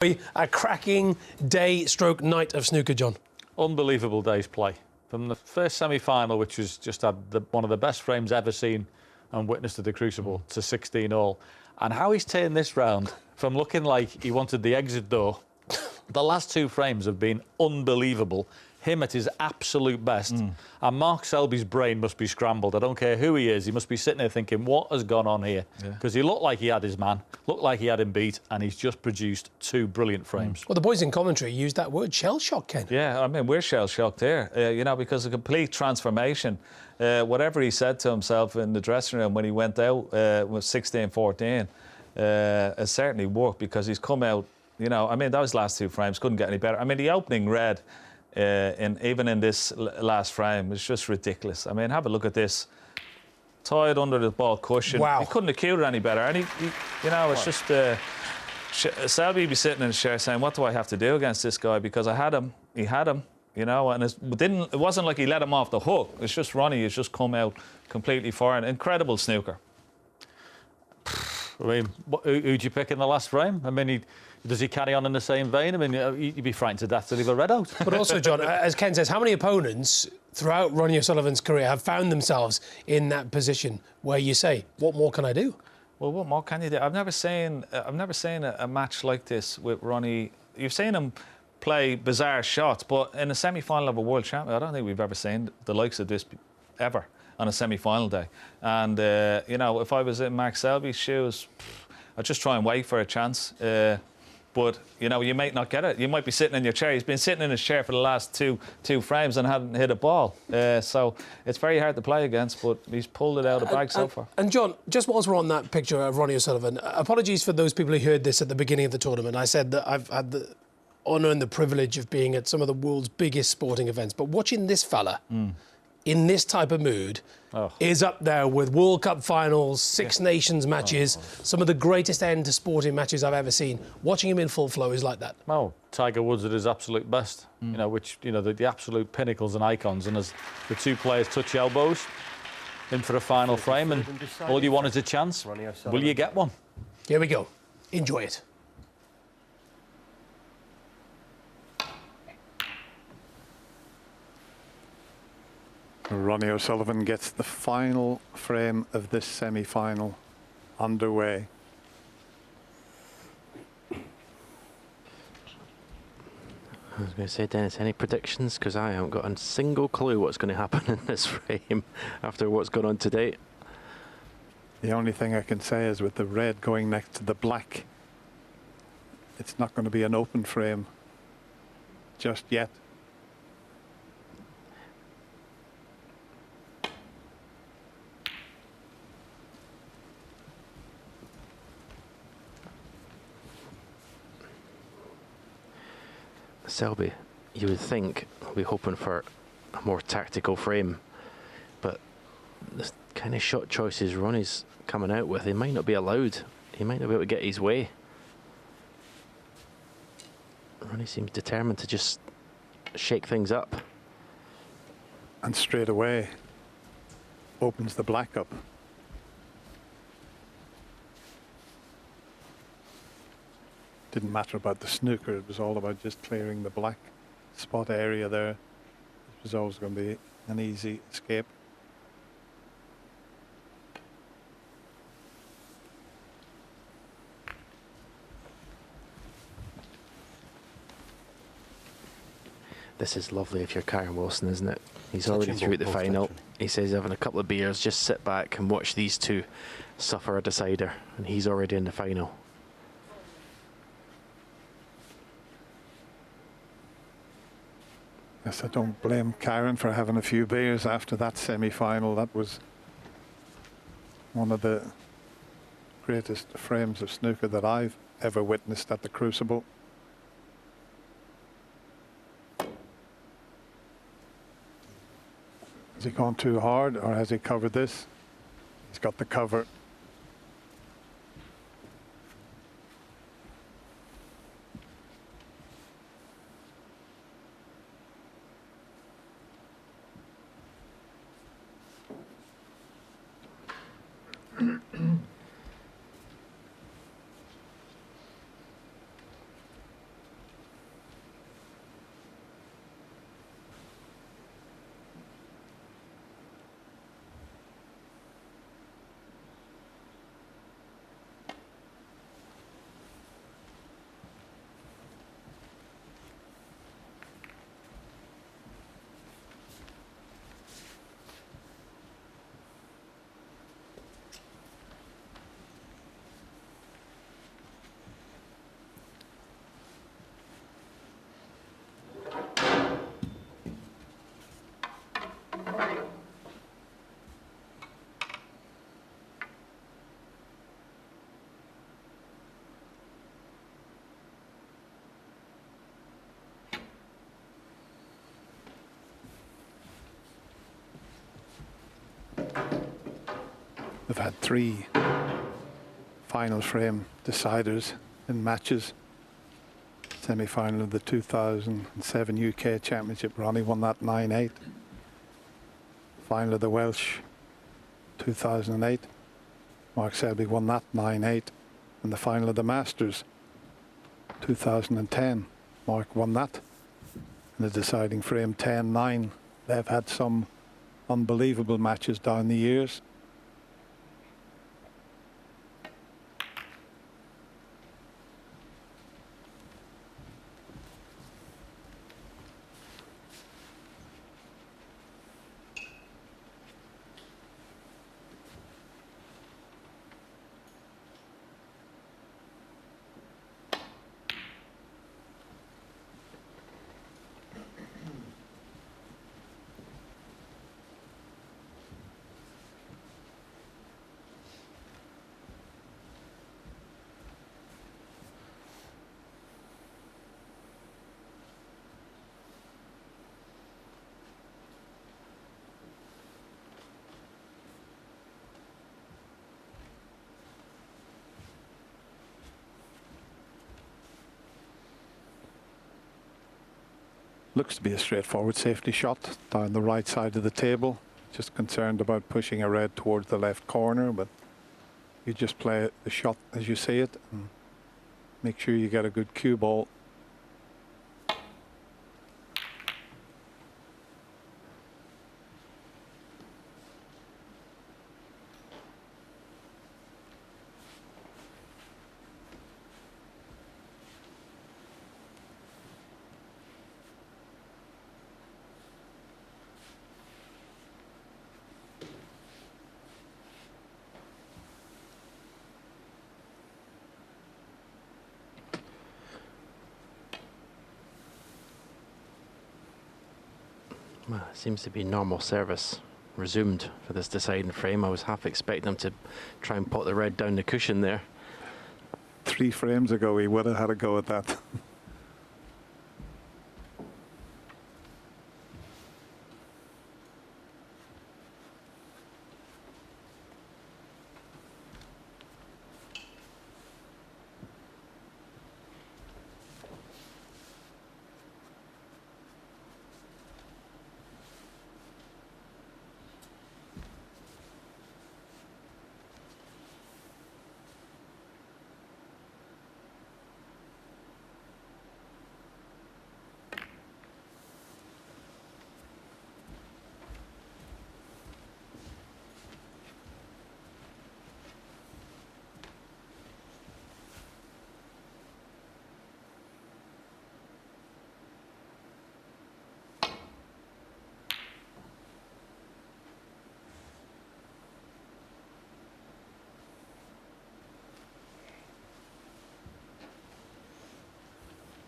A cracking day stroke night of snooker, John. Unbelievable day's play. From the first semi-final, which was just had one of the best frames ever seen and witnessed at the Crucible, to 16 all. And how he's turned this round from looking like he wanted the exit door. The last two frames have been unbelievable. Him at his absolute best. And Mark Selby's brain must be scrambled. I don't care who he is. He must be sitting there thinking, what has gone on here? Because he looked like he had his man, looked like he had him beat, and he's just produced two brilliant frames. Well, the boys in commentary used that word, shell-shock, Ken. Yeah, I mean, we're shell-shocked here, you know, because a complete transformation. Whatever he said to himself in the dressing room when he went out with 16-14 has certainly worked, because he's come out, you know, I mean, those last two frames couldn't get any better. I mean, the opening red, even in this last frame, was just ridiculous. I mean, have a look at this. Tied under the ball cushion. Wow. He couldn't have cued it any better. And he you know, it's just... Selby be sitting in his chair saying, what do I have to do against this guy? Because I had him, he had him, you know, and it wasn't like he let him off the hook. It's just Ronnie has just come out completely foreign. Incredible snooker. I mean, who'd you pick in the last frame? I mean, does he carry on in the same vein? I mean, you'd be frightened to death to leave a red out. But also, John, as Ken says, how many opponents throughout Ronnie O'Sullivan's career have found themselves in that position where you say, what more can I do? Well, what more can you do? I've never seen a match like this with Ronnie. You've seen him play bizarre shots, but in a semi-final of a world champion, I don't think we've ever seen the likes of this ever on a semi-final day. And you know, if I was in Mark Selby's shoes, I'd just try and wait for a chance. But you know, you might not get it. You might be sitting in your chair. He's been sitting in his chair for the last two frames and hadn't hit a ball. So it's very hard to play against, but he's pulled it out of the bag so far. And John, just whilst we're on that picture of Ronnie O'Sullivan, apologies for those people who heard this at the beginning of the tournament. I said that I've had the honour and the privilege of being at some of the world's biggest sporting events, but watching this fella in this type of mood is up there with World Cup finals, Six Nations matches, some of the greatest end to sporting matches I've ever seen. Watching him in full flow is like that. Oh, Tiger Woods at his absolute best, you know, which, you know, the absolute pinnacles and icons. And as the two players touch elbows in for a final frame, and all you want is a chance. Will you get one? Here we go. Enjoy it. Ronnie O'Sullivan gets the final frame of this semi-final underway. I was going to say, Dennis, any predictions? Because I haven't got a single clue what's going to happen in this frame after what's gone on to date. The only thing I can say is with the red going next to the black, it's not going to be an open frame just yet. Selby, you would think we're hoping for a more tactical frame, but the kind of shot choices Ronnie's coming out with, he might not be allowed. He might not be able to get his way. Ronnie seems determined to just shake things up. And straight away opens the black up. Didn't matter about the snooker, it was all about just clearing the black spot area there. This was always going to be an easy escape. This is lovely if you're Karen Wilson, isn't it? He's already through the final. He says he's having a couple of beers, just sit back and watch these two suffer a decider, and he's already in the final. Yes, I don't blame Karen for having a few beers after that semi-final. That was one of the greatest frames of snooker that I've ever witnessed at the Crucible. Has he gone too hard, or has he covered this? He's got the cover. They've had 3 final frame deciders in matches. Semi-final of the 2007 UK Championship, Ronnie won that 9-8. Final of the Welsh 2008, Mark Selby won that 9-8. And the final of the Masters 2010, Mark won that in the deciding frame 10-9. They've had some unbelievable matches down the years. Looks to be a straightforward safety shot down the right side of the table. Just concerned about pushing a red towards the left corner, but you just play the shot as you see it and make sure you get a good cue ball. Well, it seems to be normal service resumed for this deciding frame. I was half expecting him to try and pot the red down the cushion there. 3 frames ago he would have had a go at that.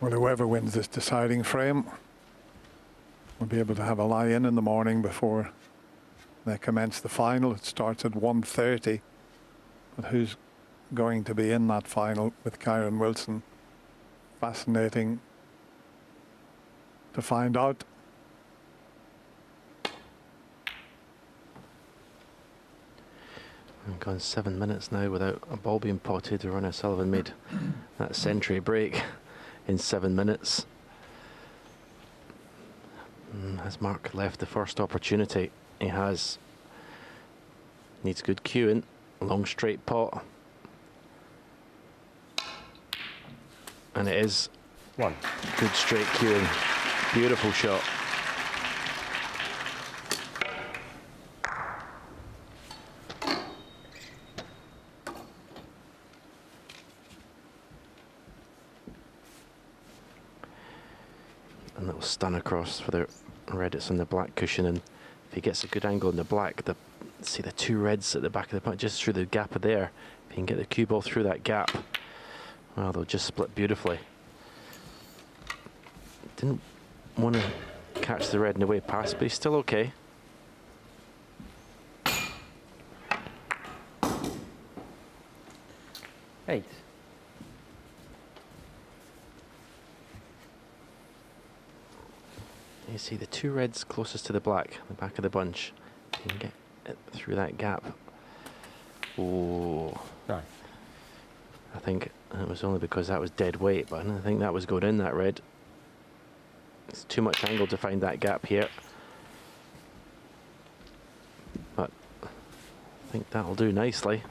Well, whoever wins this deciding frame will be able to have a lie-in the morning before they commence the final. It starts at 1:30. But who's going to be in that final with Kyron Wilson? Fascinating to find out. We've gone 7 minutes now without a ball being potted. Ronnie Sullivan made that century break in 7 minutes. Has Mark left the first opportunity? He has. Needs good cueing. Long straight pot. And it is One. good straight cueing. Beautiful shot. And that will stun across for the red. It's on the black cushion, and if he gets a good angle on the black, see the 2 reds at the back of the putt, just through the gap of there. If he can get the cue ball through that gap, well, they'll just split beautifully. Didn't want to catch the red in the way past, but he's still okay. Eight. You see the 2 reds closest to the black, the back of the bunch. You can get it through that gap. Oh, No. I think it was only because that was dead weight, but I don't think that was going in, that red. It's too much angle to find that gap here. But I think that'll do nicely.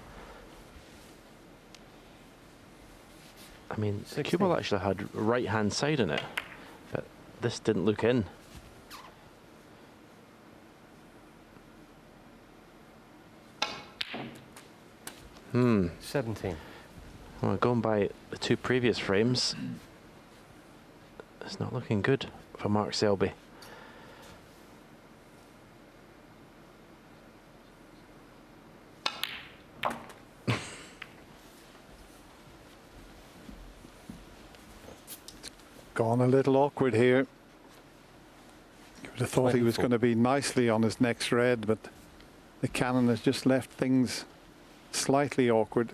I mean, the cue ball actually had right hand side in it, but this didn't look in. Hmm. 17. Well, going by the two previous frames, it's not looking good for Mark Selby. Gone a little awkward here. You would have thought he was 24. going to be nicely on his next red, but the cannon has just left things slightly awkward.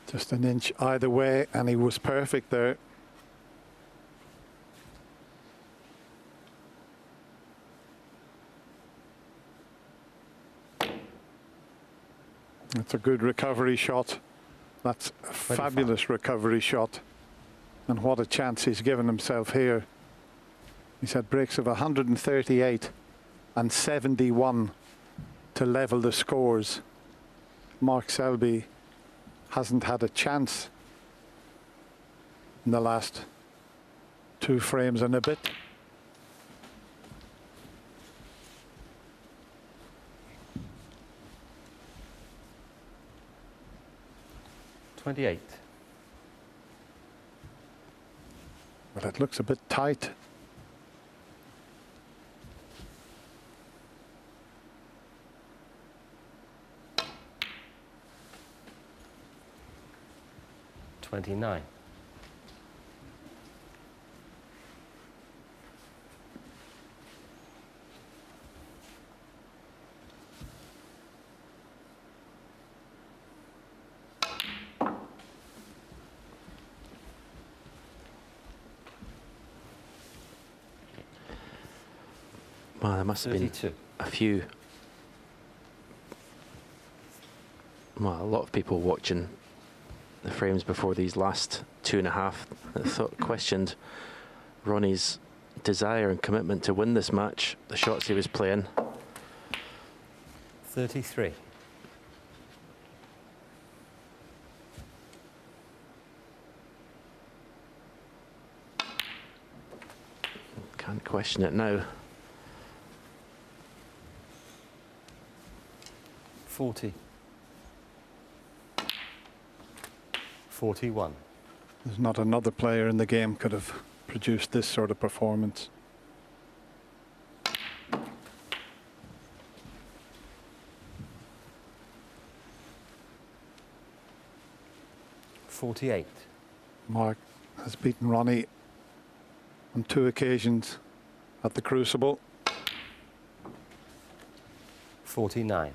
Just an inch either way, and he was perfect there. That's a good recovery shot. That's a 25. fabulous recovery shot. And what a chance he's given himself here. He's had breaks of 138 and 71 to level the scores. Mark Selby hasn't had a chance in the last 2 frames and a bit. $28. But it looks a bit tight. $29. Well, there must have been 32. a few, well, a lot of people watching the frames before these last 2.5 that questioned Ronnie's desire and commitment to win this match, the shots he was playing. 33. Can't question it now. 40. 41. There's not another player in the game could have produced this sort of performance. 48. Mark has beaten Ronnie on 2 occasions at the Crucible. 49.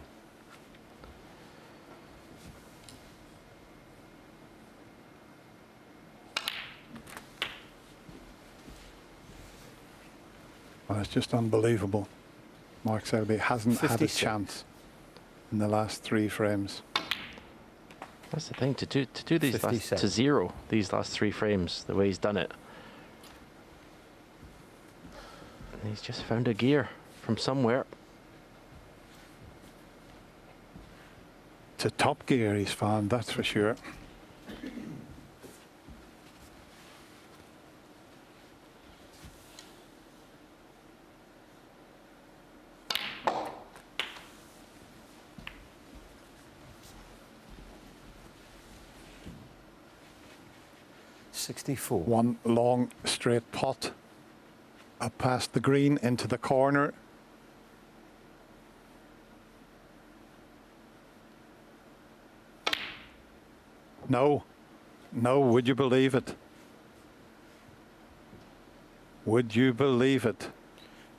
Well, it's just unbelievable. Mark Selby hasn't had a 56. chance in the last 3 frames. That's the thing, to do these last, 57. to 0 these last 3 frames, the way he's done it. And he's just found a gear from somewhere. It's a top gear he's found, that's for sure. $64. One long straight pot up past the green into the corner. No, no, would you believe it? Would you believe it?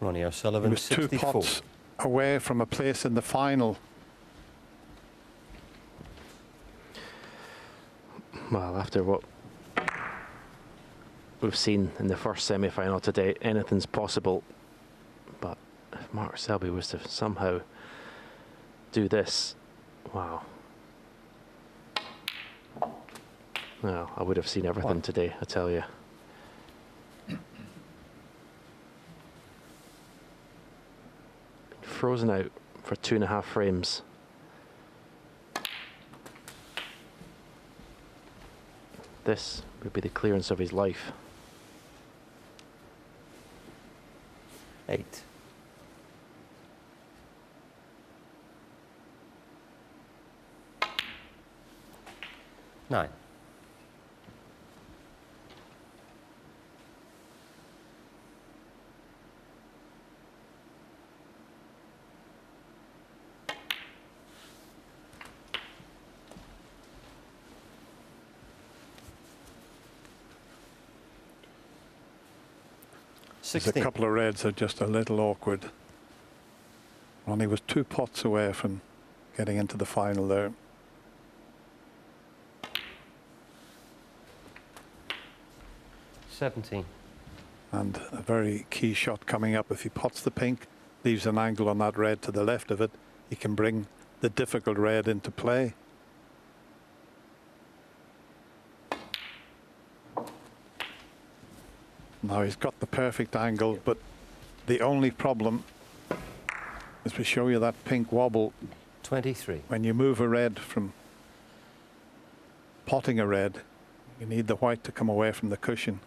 Ronnie He O'Sullivan, was 2 64. pots away from a place in the final. Well, after what we've seen in the first semi-final today. Anything's possible, but if Mark Selby was to somehow do this, wow. Well, I would have seen everything today, I tell you. Frozen out for 2.5 frames. This would be the clearance of his life. 8. Nine. There's 16. a couple of reds are just a little awkward. Ronnie was 2 pots away from getting into the final there. $17. And a very key shot coming up. If he pots the pink, leaves an angle on that red to the left of it, he can bring the difficult red into play. Now he's got the perfect angle, but the only problem is to show you that pink wobble. 23. When you move a red from potting a red, you need the white to come away from the cushion.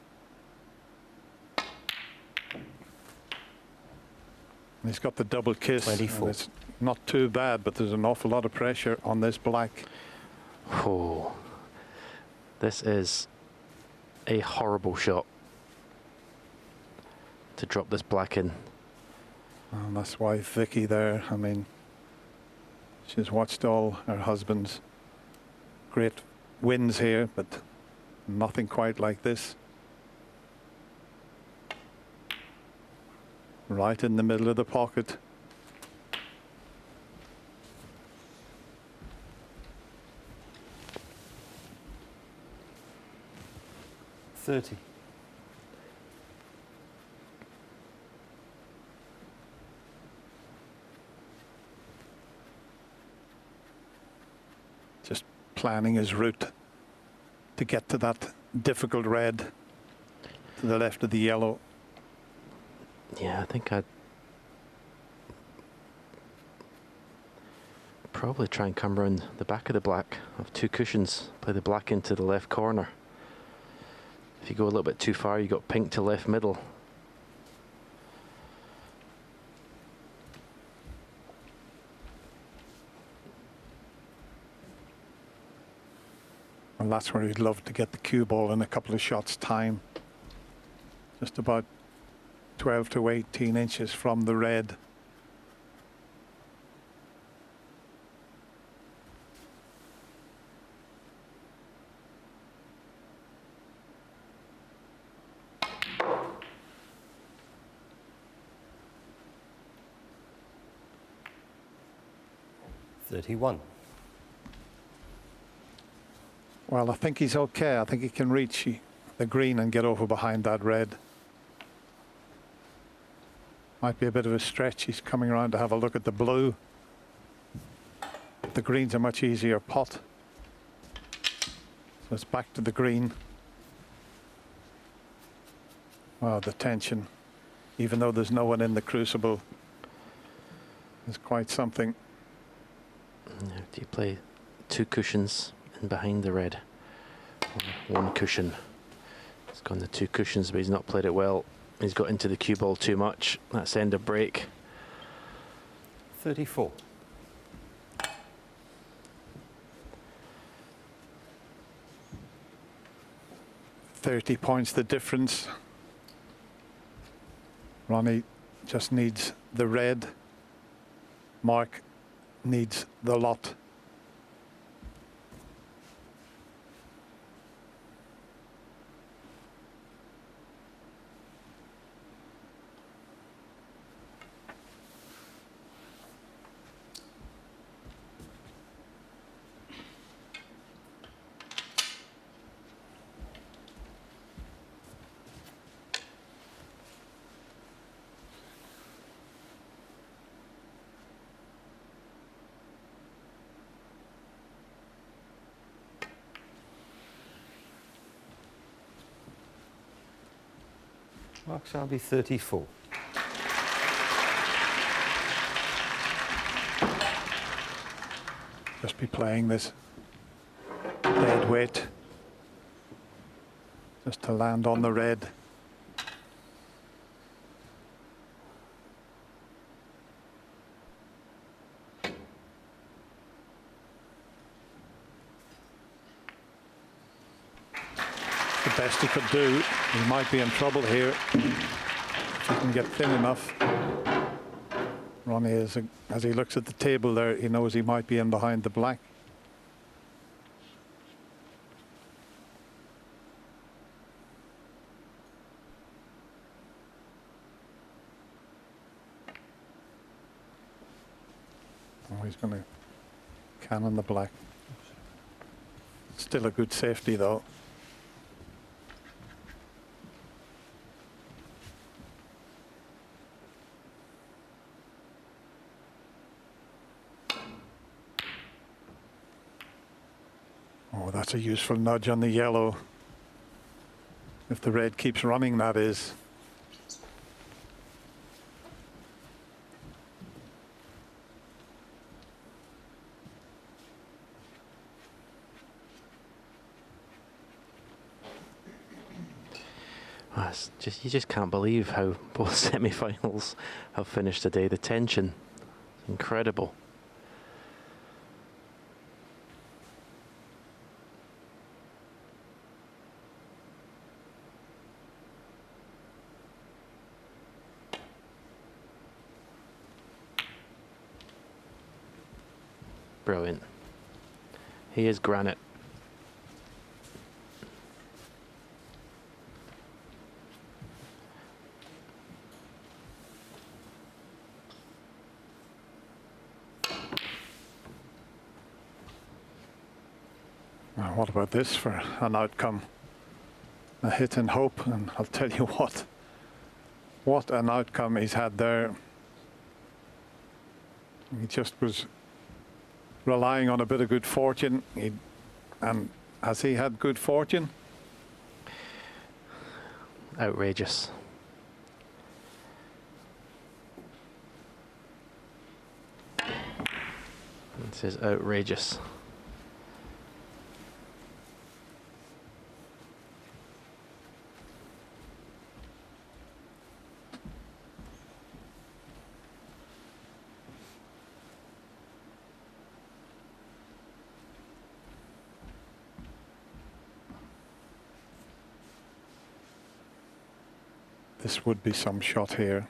And he's got the double kiss. 24. And it's not too bad, but there's an awful lot of pressure on this black. Oh, this is a horrible shot to drop this black in. And that's why Vicky there, I mean, she's watched all her husband's great wins here, but nothing quite like this. Right in the middle of the pocket. $30. Just planning his route to get to that difficult red to the left of the yellow. Yeah, I think I'd probably try and come around the back of the black. Have 2 cushions, play the black into the left corner. If you go a little bit too far, you got pink to left middle. And that's where he'd love to get the cue ball in a couple of shots time. Just about 12 to 18 inches from the red. $31. Well, I think he's okay. I think he can reach the green and get over behind that red. Might be a bit of a stretch. He's coming around to have a look at the blue. The green's a much easier pot. So it's back to the green. Oh, the tension. Even though there's no one in the crucible, is quite something. Now, do you play 2 cushions in behind the red? Or 1 cushion. He's gone the 2 cushions, but he's not played it well. He's got into the cue ball too much. That's end of break. 34. £30 the difference. Ronnie just needs the red. Mark needs the lot. Mark Selby, 34. Just be playing this dead weight just to land on the red. The best he could do. He might be in trouble here if he can get thin enough. Ronnie, as he looks at the table there, he knows he might be in behind the black. Oh, he's going to cannon the black. Still a good safety though. Oh, that's a useful nudge on the yellow. If the red keeps running, that is. You just can't believe how both semi-finals have finished today. The tension, incredible. Brilliant. He is granite. Now, what about this for an outcome? A hit and hope, and I'll tell you what an outcome he's had there. He just was relying on a bit of good fortune. And has he had good fortune? Outrageous. This is outrageous. This would be some shot here.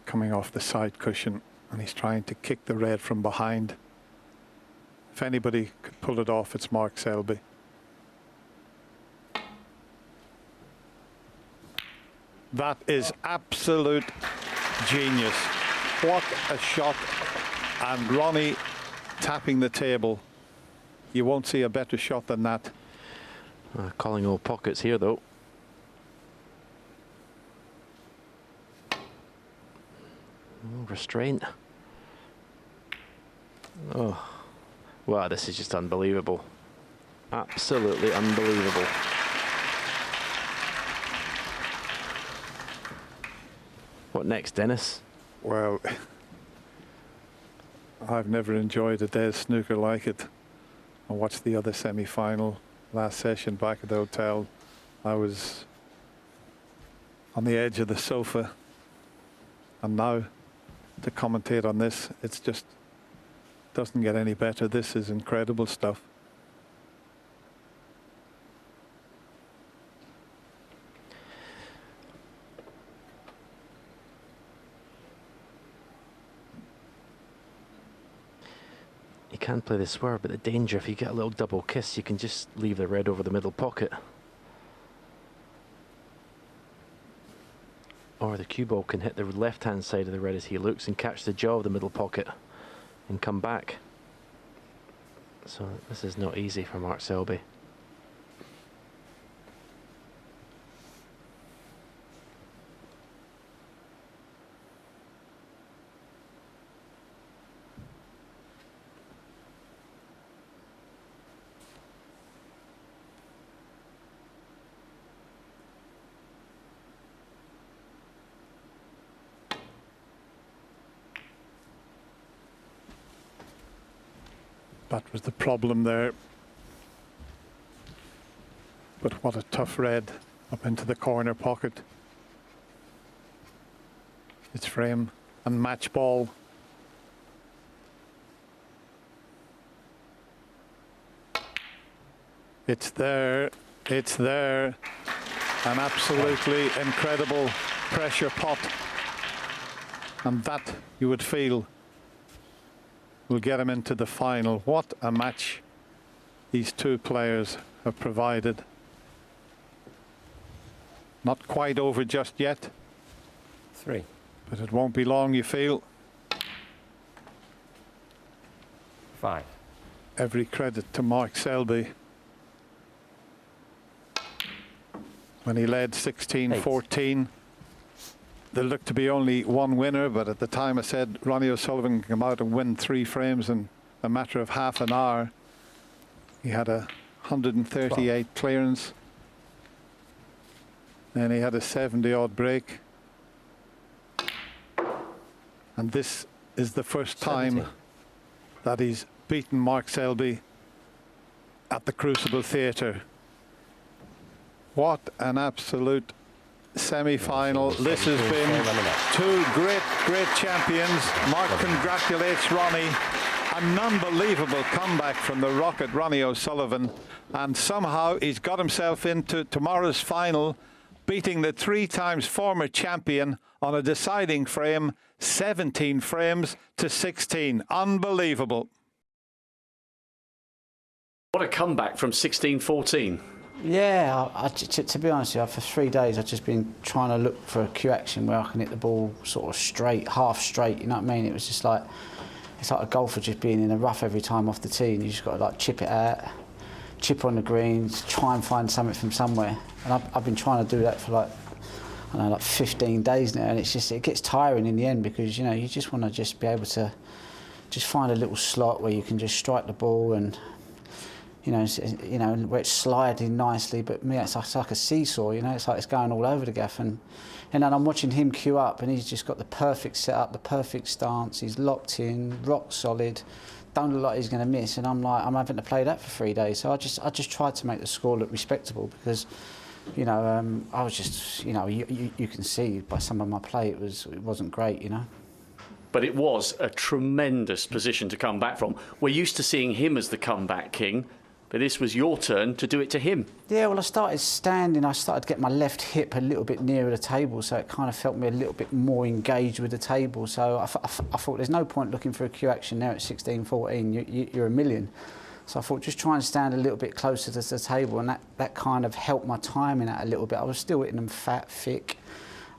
Coming off the side cushion, and he's trying to kick the red from behind. If anybody could pull it off, it's Mark Selby. That is absolute genius. What a shot. And Ronnie tapping the table. You won't see a better shot than that. Calling all pockets here though. Restraint. Oh, wow, this is just unbelievable. Absolutely unbelievable. What next, Dennis? Well, I've never enjoyed a day's snooker like it. I watched the other semi-final last session back at the hotel. I was on the edge of the sofa, and now to commentate on this, it's just doesn't get any better. This is incredible stuff. You can play the swerve, but the danger, if you get a little double kiss, you can just leave the red over the middle pocket. Or the cue ball can hit the left-hand side of the red as he looks and catch the jaw of the middle pocket and come back. So this is not easy for Mark Selby. That was the problem there. But what a tough red up into the corner pocket. It's frame and match ball. It's there, it's there. An absolutely incredible pressure pot. And that, you would feel, will get him into the final. What a match these two players have provided. Not quite over just yet. 3. But it won't be long, you feel. 5. Every credit to Mark Selby. When he led 16-14, there looked to be only one winner, but at the time I said Ronnie O'Sullivan can come out and win 3 frames in a matter of half an hour. He had a 138 clearance. Then he had a 70-odd break. And this is the first time 70. that he's beaten Mark Selby at the Crucible Theatre. What an absolute semi-final. This has been 2 great champions. Mark congratulates Ronnie. An unbelievable comeback from the Rocket, Ronnie O'Sullivan. And somehow he's got himself into tomorrow's final, beating the 3 times former champion on a deciding frame, 17 frames to 16. Unbelievable. What a comeback from 16-14. Yeah, to be honest with you, for 3 days I've just been trying to look for a cue action where I can hit the ball sort of straight, half straight, you know what I mean? It was just like, it's like a golfer just being in the rough every time off the tee, and you just got to like chip it out, chip on the greens, try and find something from somewhere. And I've been trying to do that for like, I don't know, like 15 days now, and it's just, it gets tiring in the end because, you know, you just want to just be able to just find a little slot where you can just strike the ball and, you know, where it's sliding nicely, but me, it's like a seesaw, you know, it's like it's going all over the gaff. And then I'm watching him cue up, and he's just got the perfect setup, the perfect stance, he's locked in, rock solid, don't look like he's going to miss. And I'm like, I'm having to play that for 3 days. So I just tried to make the score look respectable because, you know, I was just, you know, you can see by some of my play it wasn't great, you know. But it was a tremendous position to come back from. We're used to seeing him as the comeback king, but this was your turn to do it to him. Yeah, well, I started standing. I started to get my left hip a little bit nearer the table, so it kind of felt me a little bit more engaged with the table. So I thought there's no point looking for a cue action now at 16-14. You're a million. So I thought just try and stand a little bit closer to the table, and that kind of helped my timing out a little bit. I was still hitting them fat, thick,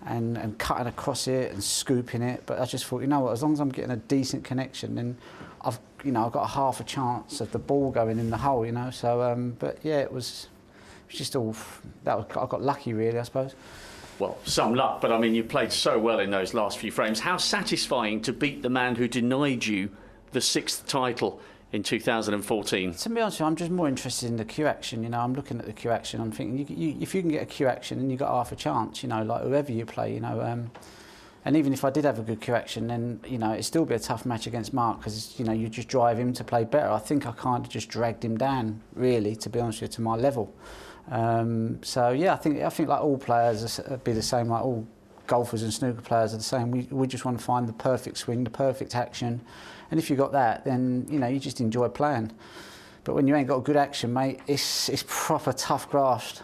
and cutting across it and scooping it. But I just thought, you know what, as long as I'm getting a decent connection, then I've got a half a chance of the ball going in the hole, you know. So, but yeah, it was just all I got lucky, really, I suppose. Well, some luck, but I mean, you played so well in those last few frames. How satisfying to beat the man who denied you the 6th title in 2014? To be honest with you, I'm just more interested in the cue action. You know, I'm looking at the cue action. I'm thinking, if you can get a cue action, then you got half a chance. You know, like whoever you play. You know, and even if I did have a good cue action, then you know it'd still be a tough match against Mark because you know you just drive him to play better. I think I kind of just dragged him down, really, to be honest with you, to my level. So yeah, I think like all players would be the same. Like all golfers and snooker players are the same. We just want to find the perfect swing, the perfect action. And if you got that, then you know you just enjoy playing. But when you ain't got a good action, mate, it's proper tough graft.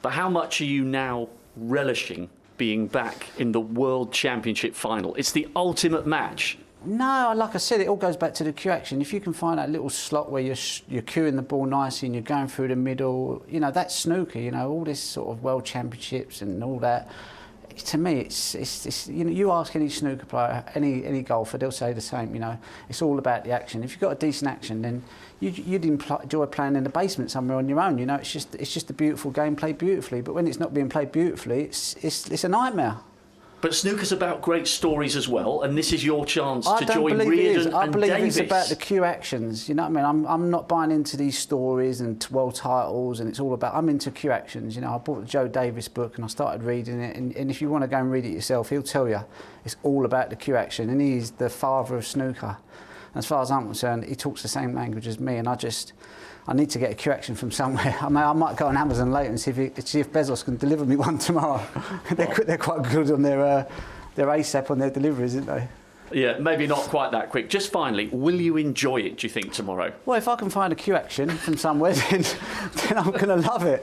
But how much are you now relishing being back in the World Championship final? It's the ultimate match. No, like I said, it all goes back to the cue action. If you can find that little slot where you're cueing the ball nicely and you're going through the middle, you know, that's snooker. You know, all this sort of World Championships and all that. To me, it's you know, you ask any snooker player, any golfer, they'll say the same. You know, it's all about the action. If you've got a decent action, then you'd enjoy playing in the basement somewhere on your own. You know, it's just a beautiful game played beautifully. But when it's not being played beautifully, it's a nightmare. But snooker's about great stories as well, and this is your chance to join Reardon and Davis. I believe it's about the cue actions. You know what I mean? I'm not buying into these stories and world titles, and it's all about. I'm into cue actions. You know, I bought the Joe Davis book and I started reading it. And if you want to go and read it yourself, he'll tell you it's all about the cue action. And he's the father of snooker. As far as I'm concerned, he talks the same language as me, and I need to get a cue action from somewhere. I mean, I might go on Amazon later and see if Bezos can deliver me one tomorrow. They're quite good on their ASAP on their deliveries, aren't they? Yeah, maybe not quite that quick. Just finally, will you enjoy it, do you think, tomorrow? Well, if I can find a cue action from somewhere, then I'm going to love it.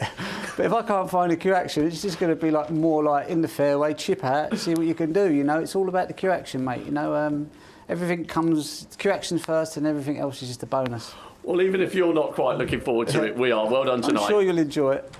But if I can't find a cue action, it's just going to be like more like in the fairway, chip out, see what you can do. You know, it's all about the cue action, mate. You know, everything comes cue action first, and everything else is just a bonus. Well, even if you're not quite looking forward to it, we are. Well done tonight. I'm sure you'll enjoy it.